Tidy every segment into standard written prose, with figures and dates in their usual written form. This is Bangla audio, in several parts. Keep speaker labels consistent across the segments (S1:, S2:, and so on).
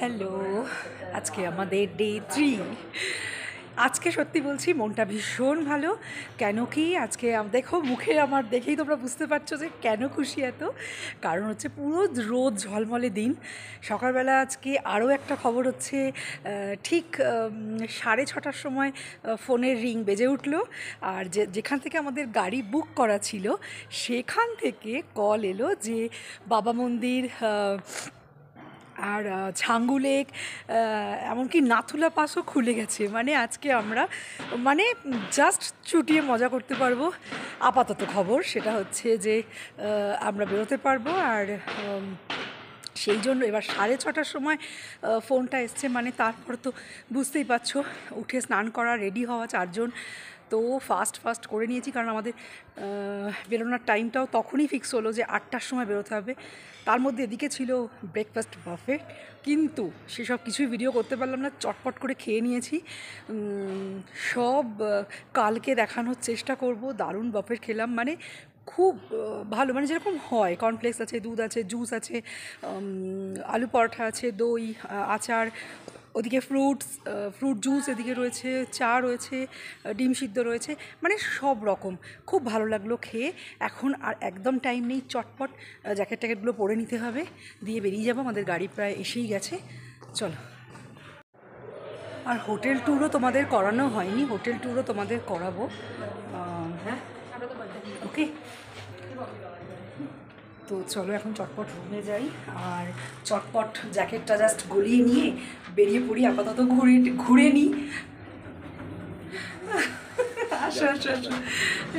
S1: হ্যালো, আজকে আমাদের ডে 3। আজকে সত্যি বলছি মনটা ভীষণ ভালো। কেন কি আজকে দেখো মুখে আমার দেখেই তোমরা বুঝতে পারছো যে কেন খুশি এত। কারণ হচ্ছে পুরো রোদ ঝলমলে দিন। সকালবেলা আজকে আরও একটা খবর হচ্ছে, ঠিক 6:30টার সময় ফোনের রিং বেজে উঠলো। আর যেখান থেকে আমাদের গাড়ি বুক করা ছিল সেখান থেকে কল এলো যে বাবা মন্দির আর ঝাঙ্গু লেক, এমনকি নাথুলা পাসও খুলে গেছে। মানে আজকে আমরা জাস্ট চুটিয়ে মজা করতে পারবো। আপাতত খবর সেটা হচ্ছে যে আমরা বেরোতে পারবো। আর সেই জন্য এবার 6:30টার সময় ফোনটা এসছে, মানে তারপর তো বুঝতেই পারছো, উঠে স্নান করা, রেডি হওয়া, 4জন তো ফাস্ট করে নিয়েছি। কারণ আমাদের বেরোনোর টাইমটাও তখনই ফিক্স হলো যে 8টার সময় বেরোতে হবে। তার মধ্যে এদিকে ছিল ব্রেকফাস্ট বাফে, কিন্তু সেসব কিছুই ভিডিও করতে পারলাম না, চটপট করে খেয়ে নিয়েছি। সব কালকে দেখানোর চেষ্টা করব। দারুণ বাফে খেলাম, মানে খুব ভালো, মানে যেরকম হয়। কর্নফ্লেক্স আছে, দুধ আছে, জুস আছে, আলু পরোটা আছে, দই, আচার, ওদিকে ফ্রুট জুস এদিকে রয়েছে, চা রয়েছে, ডিম সিদ্ধ রয়েছে, মানে সব রকম। খুব ভালো লাগলো খেয়ে। এখন আর একদম টাইম নেই, চটপট জ্যাকেট ট্যাকেটগুলো পরে নিতে হবে, দিয়ে বেরিয়ে যাবো। আমাদের গাড়ি প্রায় এসেই গেছে, চলো। আর হোটেল ট্যুরও তোমাদের করানো হয়নি, হোটেল ট্যুরও তোমাদের করাবো। হ্যাঁ, ওকে, তো চলো এখন চটপট রুমে যাই আর চটপট জ্যাকেটটা জাস্ট গলিয়ে নিয়ে বেরিয়ে পড়ি। আপাতত ঘুরে নিই। আসো,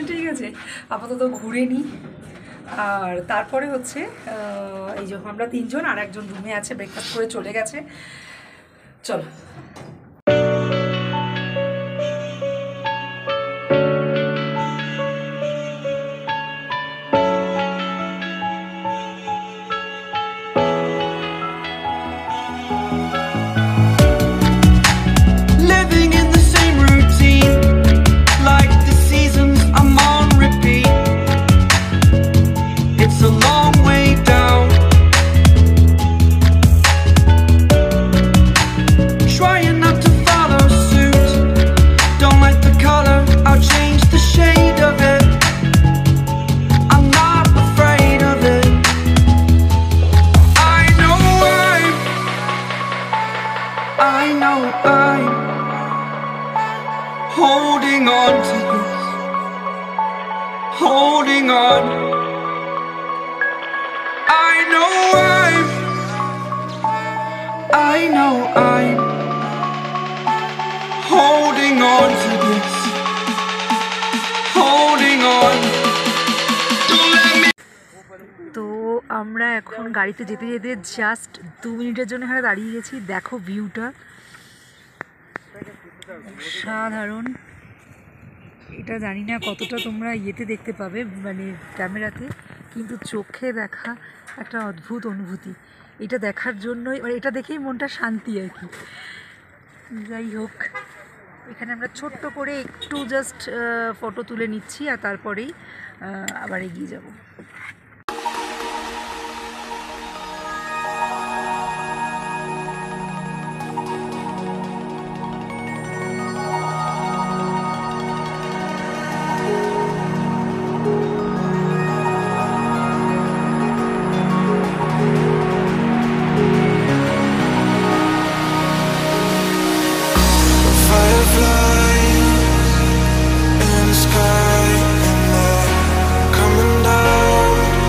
S1: ঠিক আছে, আপাতত ঘুরে নিই। আর তারপরে হচ্ছে এই যে আমরা 3জন, আর একজন রুমে আছে, ব্রেকফাস্ট করে চলে গেছে। চলো।
S2: Holding on to this, holding on. I know I'm holding on to this, holding on.
S1: তো আমরা এখন গাড়িতে যেতে যেতে জাস্ট 2 মিনিটের জন্য এখানে দাঁড়িয়ে গেছি। দেখো ভিউটা সাধারণ। এটা জানি না কতটা তোমরা ইয়েতে দেখতে পাবে, মানে ক্যামেরাতে, কিন্তু চোখে দেখা একটা অদ্ভুত অনুভূতি। এটা দেখার জন্যই, মানে এটা দেখেই মনটা শান্তি আর কি। যাই হোক, এখানে আমরা ছোট্ট করে একটু জাস্ট ফটো তুলে নিচ্ছি, আর তারপরেই আবার এগিয়ে যাব।
S2: Coming down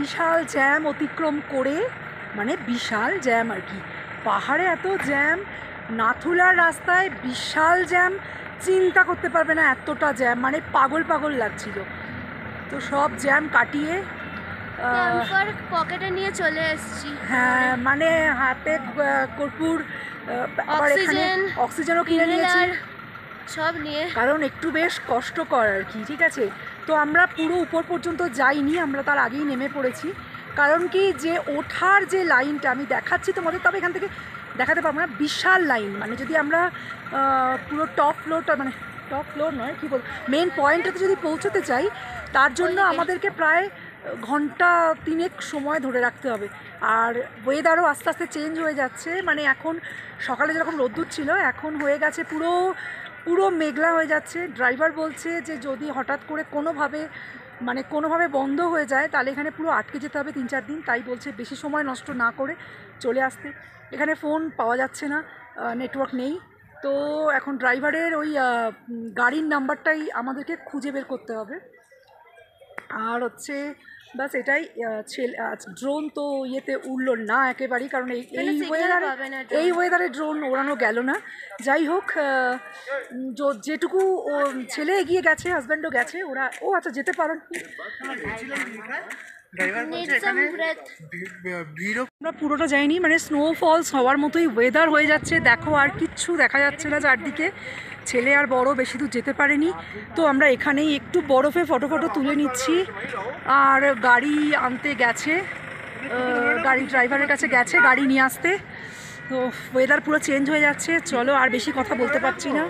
S1: বিশাল জ্যাম অতিক্রম করে, মানে বিশাল জ্যাম আর কি, পাহাড়ে এত জ্যাম, নাথুলার রাস্তায় বিশাল জ্যাম, চিন্তা করতে পারবে না এতটা জ্যাম, মানে পাগল পাগল লাগছিল। তো সব জ্যাম কাটিয়ে
S3: পকেটে নিয়ে চলে এসেছি।
S1: হ্যাঁ, মানে হাতে কর্পূর, আবার এখানে অক্সিজেনও কিনে নিয়েছি
S3: সব নিয়ে,
S1: কারণ একটু বেশ কষ্টকর আর কি। ঠিক আছে, তো আমরা পুরো উপর পর্যন্ত যাইনি, আমরা তার আগেই নেমে পড়েছি। কারণ কি, যে ওঠার যে লাইনটা আমি দেখাচ্ছি তোমাদের, তবে এখান থেকে দেখাতে পারবো না, বিশাল লাইন। মানে যদি আমরা পুরো টপ ফ্লোরটা, মানে টপ ফ্লোর নয় কী বল, মেন পয়েন্টটাতে যদি পৌঁছতে চাই, তার জন্য আমাদেরকে প্রায় ঘন্টা 3 সময় ধরে রাখতে হবে। আর ওয়েদারও আস্তে আস্তে চেঞ্জ হয়ে যাচ্ছে, মানে এখন সকালে যেরকম রোদ্দুর ছিল, এখন হয়ে গেছে পুরো পুরো মেঘলা হয়ে যাচ্ছে। ড্রাইভার বলছে যে যদি হঠাৎ করে কোনোভাবে বন্ধ হয়ে যায়, তাহলে এখানে পুরো আটকে যেতে হবে 3-4 দিন। তাই বলছে বেশি সময় নষ্ট না করে চলে আসতে। এখানে ফোন পাওয়া যাচ্ছে না, নেটওয়ার্ক নেই। তো এখন ড্রাইভারের ওই গাড়ির নাম্বারটাই আমাদেরকে খুঁজে বের করতে হবে। আর হচ্ছে বাস এটাই। ড্রোন তো ইয়েতে উড়লো না একেবারেই, কারণ এই ওয়েদারে ড্রোন ওড়ানো গেল না। যাই হোক, যেটুকু ও ছেলে এগিয়ে গেছে, হাজব্যান্ডও গেছে, আচ্ছা যেতে পারেন। আমরা পুরোটা যাইনি, মানে স্নোফলস হওয়ার মতোই ওয়েদার হয়ে যাচ্ছে। দেখো আর কিচ্ছু দেখা যাচ্ছে না চারদিকে, ছেলে আর বড় বেশি দূর যেতে পারেনি। তো আমরা এখানেই একটু বরফে ফটো তুলে নিচ্ছি। আর গাড়ি আনতে গেছে, গাড়ি ড্রাইভারের কাছে গেছে গাড়ি নিয়ে আসতে। তো ওয়েদার পুরো চেঞ্জ হয়ে যাচ্ছে। চলো, আর বেশি কথা বলতে পারছি না।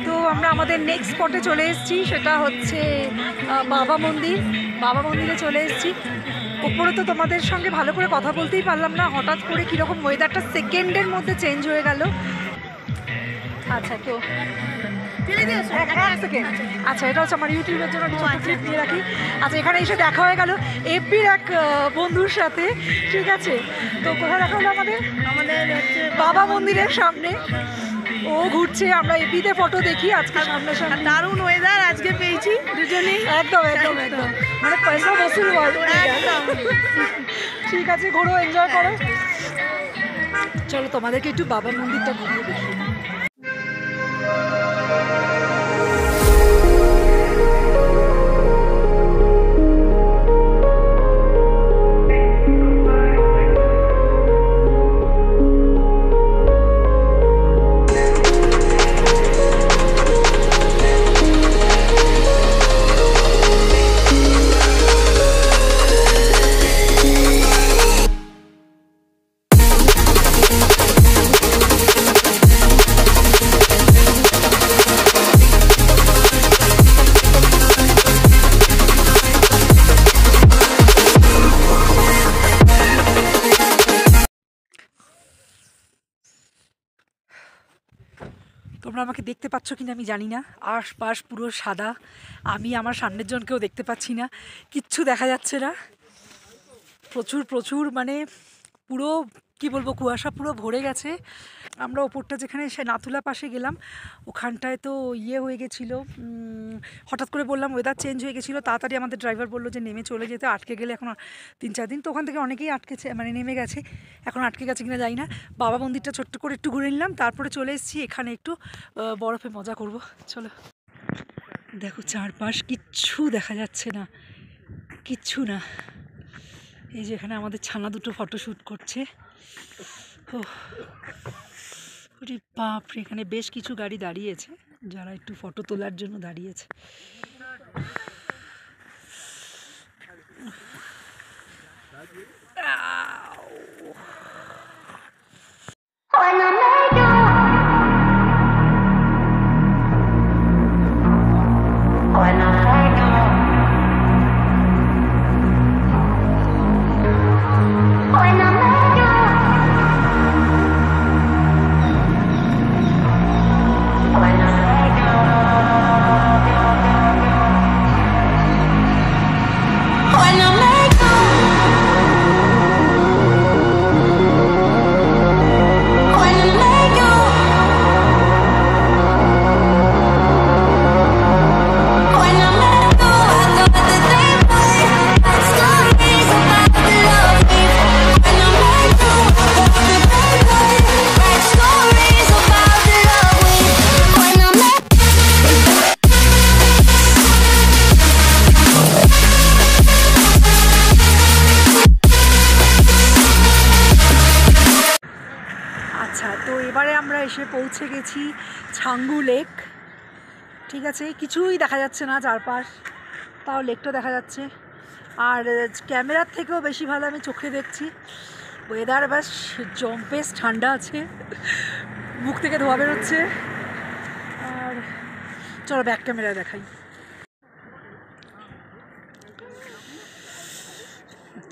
S1: তো আমরা আমাদের নেক্সট স্পটে চলে এসেছি, সেটা হচ্ছে বাবা মন্দিরে চলে এসেছি। ওপরে তো তোমাদের সঙ্গে ভালো করে কথা বলতেই পারলাম না, হঠাৎ করে কীরকম ওয়েদারটা সেকেন্ডের মধ্যে চেঞ্জ হয়ে গেল। আচ্ছা, তো আচ্ছা, এটা হচ্ছে আমার ইউটিউবের জন্য ক্লিপ নিয়ে রাখি। আচ্ছা, এখানে এসে দেখা হয়ে গেল এফবির এক বন্ধুর সাথে। ঠিক আছে, তো কোথায় দেখা হলো? আমাদের বাবা মন্দিরের সামনে। ও ঘুরছে, আমরা এপিতে ফটো দেখি। আজকে সামনে
S4: দারুণ ওয়েদার আজকে পেয়েছি দুজনেই।
S1: একদম মানে পয়সা বসুল একদম। ঠিক আছে, ঘোরো, এনজয় করো। চলো তোমাদেরকে একটু বাবা মন্দিরটা ঘুরিয়ে দেখি। তোমরা আমাকে দেখতে পাচ্ছ কিনা আমি জানি না, আশপাশ পুরো সাদা, আমি আমার সামনের জনকেও দেখতে পাচ্ছি না, কিচ্ছু দেখা যাচ্ছে না। প্রচুর মানে পুরো কি বলবো, কুয়াশা পুরো ভরে গেছে। আমরা ওপরটা যেখানে সে নাথুলা পাশে গেলাম, ওখানটায় তো হয়ে গেছিলো, হঠাৎ করে বললাম ওয়েদার চেঞ্জ হয়ে গেছিলো। তাড়াতাড়ি আমাদের ড্রাইভার বললো যে নেমে চলে যেতে, আটকে গেলে এখন 3-4 দিন। তো ওখান থেকে অনেকেই আটকেছে, মানে নেমে গেছে, এখন আটকে গেছে কিনা যাই না। বাবা মন্দিরটা ছোট্ট করে একটু ঘুরে নিলাম, তারপরে চলে এসেছি এখানে একটু বরফে মজা করব। চলো, দেখো চারপাশ কিচ্ছু দেখা যাচ্ছে না, কিচ্ছু না। এই যে এখানে আমাদের ছানা দুটো ফটোশ্যুট করছে। ওরে বাপরে, এখানে বেশ কিছু গাড়ি দাঁড়িয়েছে, যারা একটু ফটো তোলার জন্য দাঁড়িয়েছে। এবারে আমরা এসে পৌঁছে গেছি ছাঙ্গু লেক। ঠিক আছে, কিছুই দেখা যাচ্ছে না চারপাশ, তাও লেকটা দেখা যাচ্ছে। আর ক্যামেরার থেকেও বেশি ভালো আমি চোখে দেখছি। ওয়েদার বেশ বেশ ঠান্ডা আছে, মুখ থেকে ধোয়া বেরোচ্ছে। আর চলো ব্যাক ক্যামেরা দেখাই।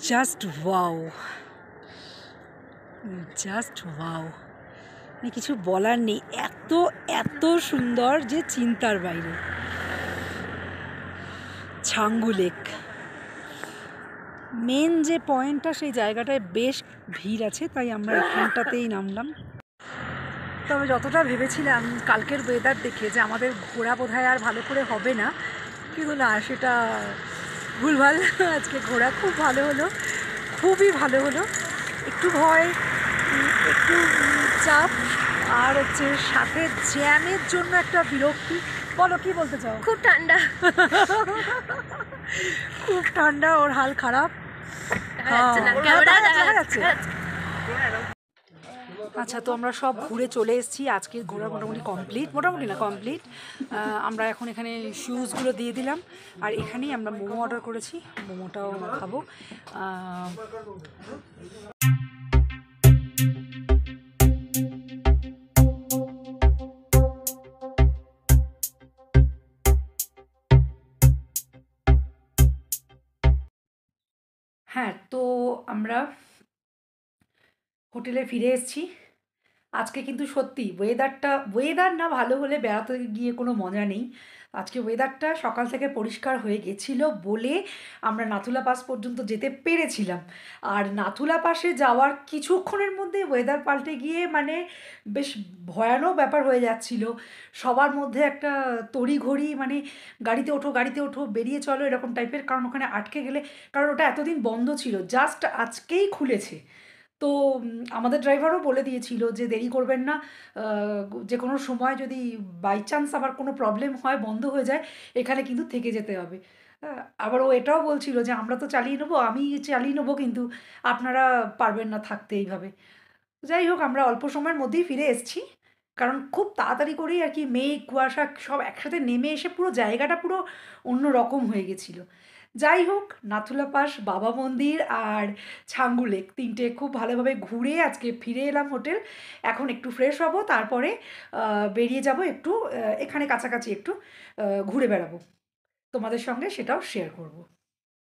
S1: জাস্ট ওয়াও, জাস্ট ওয়াও, মানে কিছু বলার নেই, এত এত সুন্দর যে চিন্তার বাইরে। ছাঙ্গু লেক মেন যে পয়েন্টটা, সেই জায়গাটায় বেশ ভিড় আছে, তাই আমরা এখানটাতেই নামলাম। তবে যতটা ভেবেছিলাম কালকের ওয়েদার দেখে যে আমাদের ঘোরা বোধহয় আর ভালো করে হবে না, কিন্তু না, সেটা ভুলভাল। আজকে ঘোরা খুব ভালো হলো, খুবই ভালো হলো। একটু ভয়, একটু চাপ, আর হচ্ছে সাথে জ্যামের জন্য একটা বিরক্তি। বলো কি বলতে চাও?
S3: খুব ঠান্ডা,
S1: খুব ঠান্ডা, ওর হাল খারাপ। আচ্ছা, তো আমরা সব ঘুরে চলে এসেছি, আজকের ঘোরা মোটামুটি কমপ্লিট, মোটামুটি না কমপ্লিট। আমরা এখন এখানে শুজগুলো দিয়ে দিলাম, আর এখানেই আমরা মোমো অর্ডার করেছি, মোমোটাও খাবো। হ্যাঁ, তো আমরা হোটেলে ফিরে এসেছি। আজকে কিন্তু সত্যি ওয়েদার না ভালো হলে বেড়াতে গিয়ে কোনো মজা নেই। আজকে ওয়েদারটা সকাল থেকে পরিষ্কার হয়ে গেছিল বলে আমরা নাথুলা পাস পর্যন্ত যেতে পেরেছিলাম। আর নাথুলা পাসে যাওয়ার কিছুক্ষণের মধ্যে ওয়েদার পাল্টে গিয়ে মানে বেশ ভয়ানক ব্যাপার হয়ে যাচ্ছিল। সবার মধ্যে একটা তড়িঘড়ি, মানে গাড়িতে ওঠো গাড়িতে ওঠো, বেরিয়ে চলো, এরকম টাইপের। কারণ ওখানে আটকে গেলে, কারণ ওটা এতদিন বন্ধ ছিল, জাস্ট আজকেই খুলেছে। তো আমাদের ড্রাইভারও বলে দিয়েছিল যে দেরি করবেন না, যে কোনো সময় যদি বাই চান্স আবার কোনো প্রবলেম হয়, বন্ধ হয়ে যায়, এখানে কিন্তু থেকে যেতে হবে। আবার ও এটাও বলছিল যে আমরা তো চালিয়ে নেবো, আমি চালিয়ে নেবো, কিন্তু আপনারা পারবেন না থাকতে এইভাবে। যাই হোক, আমরা অল্প সময়ের মধ্যেই ফিরে এসেছি, কারণ খুব তাড়াতাড়ি করেই আর কি মেঘ কুয়াশা সব একসাথে নেমে এসে পুরো জায়গাটা পুরো অন্য রকম হয়ে গেছিলো। যাই হোক, নাথুলা পাস, বাবা মন্দির আর ছাঙ্গু লেক তিনটে খুব ভালোভাবে ঘুরে আজকে ফিরে এলাম হোটেল। এখন একটু ফ্রেশ হব, তারপরে বেরিয়ে যাব একটু, এখানে কাছাকাছি একটু ঘুরে বেড়াবো, তোমাদের সঙ্গে সেটাও শেয়ার করব।